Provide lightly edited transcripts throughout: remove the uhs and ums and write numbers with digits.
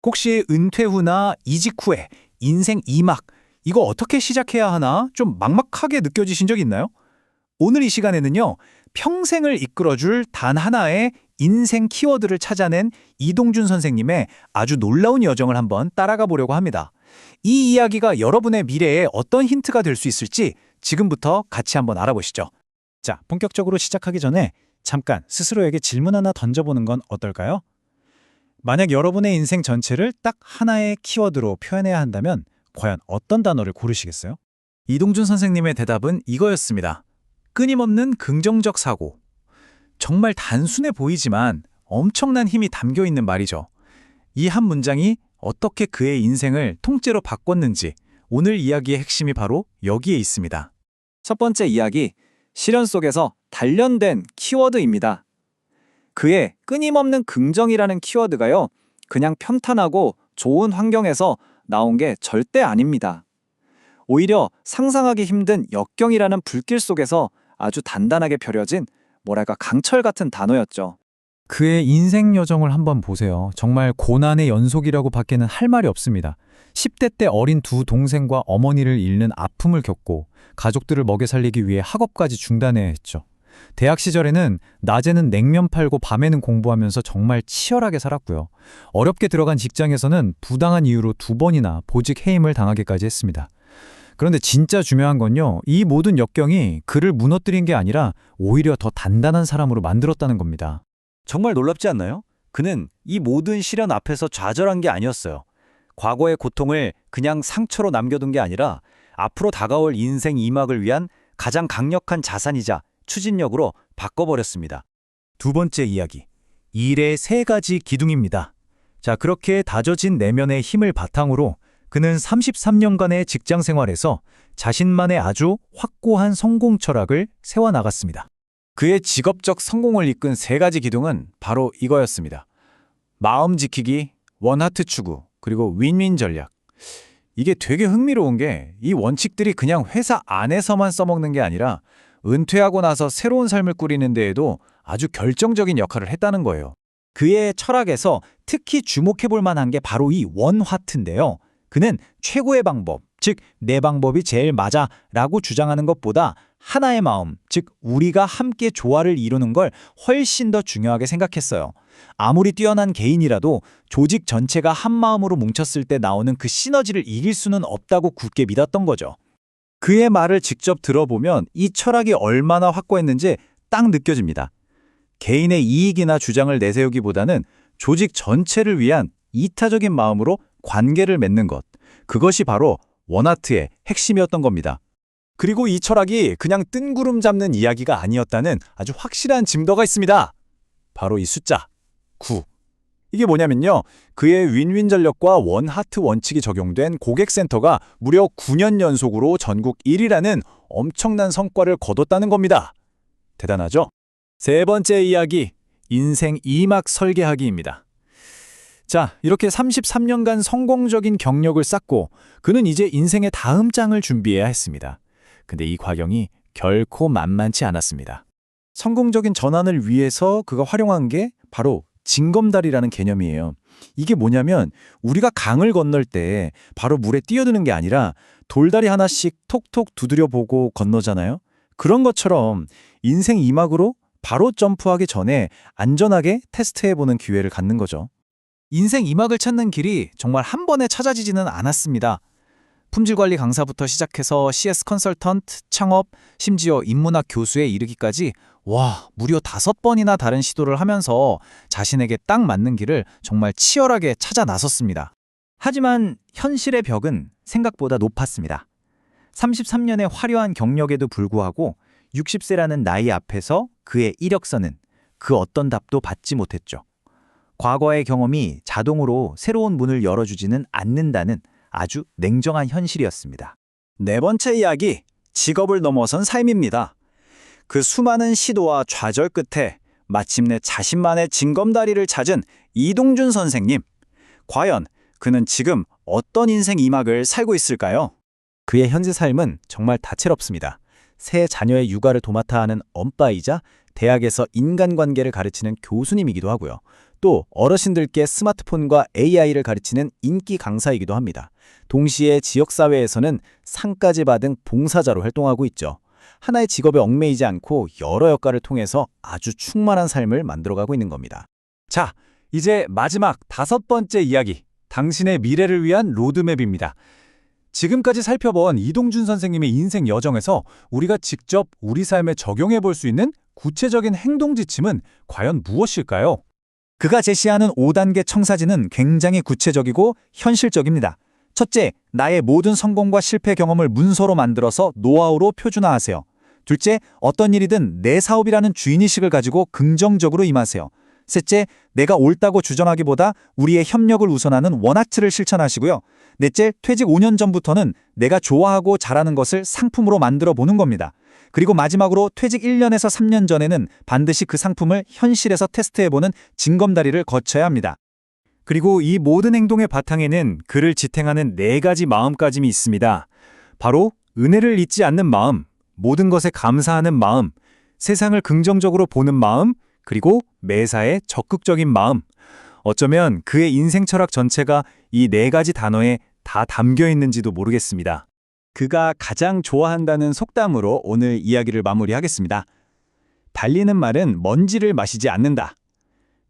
혹시 은퇴 후나 이직 후에 인생 2막, 이거 어떻게 시작해야 하나 좀 막막하게 느껴지신 적 있나요? 오늘 이 시간에는요, 평생을 이끌어줄 단 하나의 인생 키워드를 찾아낸 이동준 선생님의 아주 놀라운 여정을 한번 따라가 보려고 합니다. 이 이야기가 여러분의 미래에 어떤 힌트가 될 수 있을지 지금부터 같이 한번 알아보시죠. 자, 본격적으로 시작하기 전에 잠깐 스스로에게 질문 하나 던져보는 건 어떨까요? 만약 여러분의 인생 전체를 딱 하나의 키워드로 표현해야 한다면 과연 어떤 단어를 고르시겠어요? 이동준 선생님의 대답은 이거였습니다. 끊임없는 긍정적 사고. 정말 단순해 보이지만 엄청난 힘이 담겨 있는 말이죠. 이 한 문장이 어떻게 그의 인생을 통째로 바꿨는지 오늘 이야기의 핵심이 바로 여기에 있습니다. 첫 번째 이야기, 실현 속에서 단련된 키워드입니다. 그의 끊임없는 긍정이라는 키워드가요, 그냥 편탄하고 좋은 환경에서 나온 게 절대 아닙니다. 오히려 상상하기 힘든 역경이라는 불길 속에서 아주 단단하게 펴려진 뭐랄까 강철 같은 단어였죠. 그의 인생 여정을 한번 보세요. 정말 고난의 연속이라고 밖에는 할 말이 없습니다. 10대 때 어린 두 동생과 어머니를 잃는 아픔을 겪고 가족들을 먹여 살리기 위해 학업까지 중단해야 했죠. 대학 시절에는 낮에는 냉면 팔고 밤에는 공부하면서 정말 치열하게 살았고요. 어렵게 들어간 직장에서는 부당한 이유로 2번이나 보직 해임을 당하기까지 했습니다. 그런데 진짜 중요한 건요, 이 모든 역경이 그를 무너뜨린 게 아니라 오히려 더 단단한 사람으로 만들었다는 겁니다. 정말 놀랍지 않나요? 그는 이 모든 시련 앞에서 좌절한 게 아니었어요. 과거의 고통을 그냥 상처로 남겨둔 게 아니라 앞으로 다가올 인생 2막을 위한 가장 강력한 자산이자 추진력으로 바꿔버렸습니다. 두 번째 이야기, 일의 3가지 기둥입니다. 자, 그렇게 다져진 내면의 힘을 바탕으로 그는 33년간의 직장 생활에서 자신만의 아주 확고한 성공 철학을 세워나갔습니다. 그의 직업적 성공을 이끈 3가지 기둥은 바로 이거였습니다. 마음 지키기, 원하트 추구, 그리고 윈윈 전략. 이게 되게 흥미로운 게 이 원칙들이 그냥 회사 안에서만 써먹는 게 아니라 은퇴하고 나서 새로운 삶을 꾸리는 데에도 아주 결정적인 역할을 했다는 거예요. 그의 철학에서 특히 주목해볼 만한 게 바로 이 원화트인데요. 그는 최고의 방법, 즉 내 방법이 제일 맞아 라고 주장하는 것보다 하나의 마음, 즉 우리가 함께 조화를 이루는 걸 훨씬 더 중요하게 생각했어요. 아무리 뛰어난 개인이라도 조직 전체가 한 마음으로 뭉쳤을 때 나오는 그 시너지를 이길 수는 없다고 굳게 믿었던 거죠. 그의 말을 직접 들어보면 이 철학이 얼마나 확고했는지 딱 느껴집니다. 개인의 이익이나 주장을 내세우기보다는 조직 전체를 위한 이타적인 마음으로 관계를 맺는 것. 그것이 바로 원하트의 핵심이었던 겁니다. 그리고 이 철학이 그냥 뜬구름 잡는 이야기가 아니었다는 아주 확실한 증거가 있습니다. 바로 이 숫자 9. 이게 뭐냐면요, 그의 윈윈 전략과 원하트 원칙이 적용된 고객센터가 무려 9년 연속으로 전국 1위라는 엄청난 성과를 거뒀다는 겁니다. 대단하죠? 세 번째 이야기, 인생 2막 설계하기입니다. 자, 이렇게 33년간 성공적인 경력을 쌓고 그는 이제 인생의 다음 장을 준비해야 했습니다. 근데 이 과정이 결코 만만치 않았습니다. 성공적인 전환을 위해서 그가 활용한 게 바로 징검다리라는 개념이에요. 이게 뭐냐면 우리가 강을 건널 때 바로 물에 뛰어드는 게 아니라 돌다리 하나씩 톡톡 두드려 보고 건너잖아요. 그런 것처럼 인생 2막으로 바로 점프하기 전에 안전하게 테스트해보는 기회를 갖는 거죠. 인생 2막을 찾는 길이 정말 한 번에 찾아지지는 않았습니다. 품질관리 강사부터 시작해서 CS 컨설턴트, 창업, 심지어 인문학 교수에 이르기까지 무려 5번이나 다른 시도를 하면서 자신에게 딱 맞는 길을 정말 치열하게 찾아 나섰습니다. 하지만 현실의 벽은 생각보다 높았습니다. 33년의 화려한 경력에도 불구하고 60세라는 나이 앞에서 그의 이력서는 그 어떤 답도 받지 못했죠. 과거의 경험이 자동으로 새로운 문을 열어주지는 않는다는 아주 냉정한 현실이었습니다. 네 번째 이야기, 직업을 넘어선 삶입니다. 그 수많은 시도와 좌절 끝에 마침내 자신만의 징검다리를 찾은 이동준 선생님. 과연 그는 지금 어떤 인생 2막을 살고 있을까요? 그의 현재 삶은 정말 다채롭습니다. 세 자녀의 육아를 도맡아 하는 엄빠이자 대학에서 인간관계를 가르치는 교수님이기도 하고요. 또 어르신들께 스마트폰과 AI를 가르치는 인기 강사이기도 합니다. 동시에 지역사회에서는 상까지 받은 봉사자로 활동하고 있죠. 하나의 직업에 얽매이지 않고 여러 역할을 통해서 아주 충만한 삶을 만들어가고 있는 겁니다. 자, 이제 마지막 5번째 이야기. 당신의 미래를 위한 로드맵입니다. 지금까지 살펴본 이동준 선생님의 인생 여정에서 우리가 직접 우리 삶에 적용해 볼 수 있는 구체적인 행동 지침은 과연 무엇일까요? 그가 제시하는 5단계 청사진은 굉장히 구체적이고 현실적입니다. 첫째, 나의 모든 성공과 실패 경험을 문서로 만들어서 노하우로 표준화하세요. 둘째, 어떤 일이든 내 사업이라는 주인의식을 가지고 긍정적으로 임하세요. 셋째, 내가 옳다고 주장하기보다 우리의 협력을 우선하는 원아트를 실천하시고요. 넷째, 퇴직 5년 전부터는 내가 좋아하고 잘하는 것을 상품으로 만들어 보는 겁니다. 그리고 마지막으로 퇴직 1년에서 3년 전에는 반드시 그 상품을 현실에서 테스트해보는 징검다리를 거쳐야 합니다. 그리고 이 모든 행동의 바탕에는 그를 지탱하는 4가지 마음가짐이 있습니다. 바로 은혜를 잊지 않는 마음, 모든 것에 감사하는 마음, 세상을 긍정적으로 보는 마음, 그리고 매사에 적극적인 마음. 어쩌면 그의 인생 철학 전체가 이 4가지 단어에 다 담겨 있는지도 모르겠습니다. 그가 가장 좋아한다는 속담으로 오늘 이야기를 마무리하겠습니다. 달리는 말은 먼지를 마시지 않는다.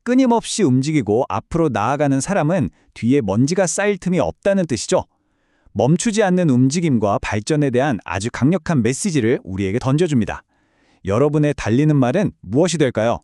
끊임없이 움직이고 앞으로 나아가는 사람은 뒤에 먼지가 쌓일 틈이 없다는 뜻이죠. 멈추지 않는 움직임과 발전에 대한 아주 강력한 메시지를 우리에게 던져줍니다. 여러분의 달리는 말은 무엇이 될까요?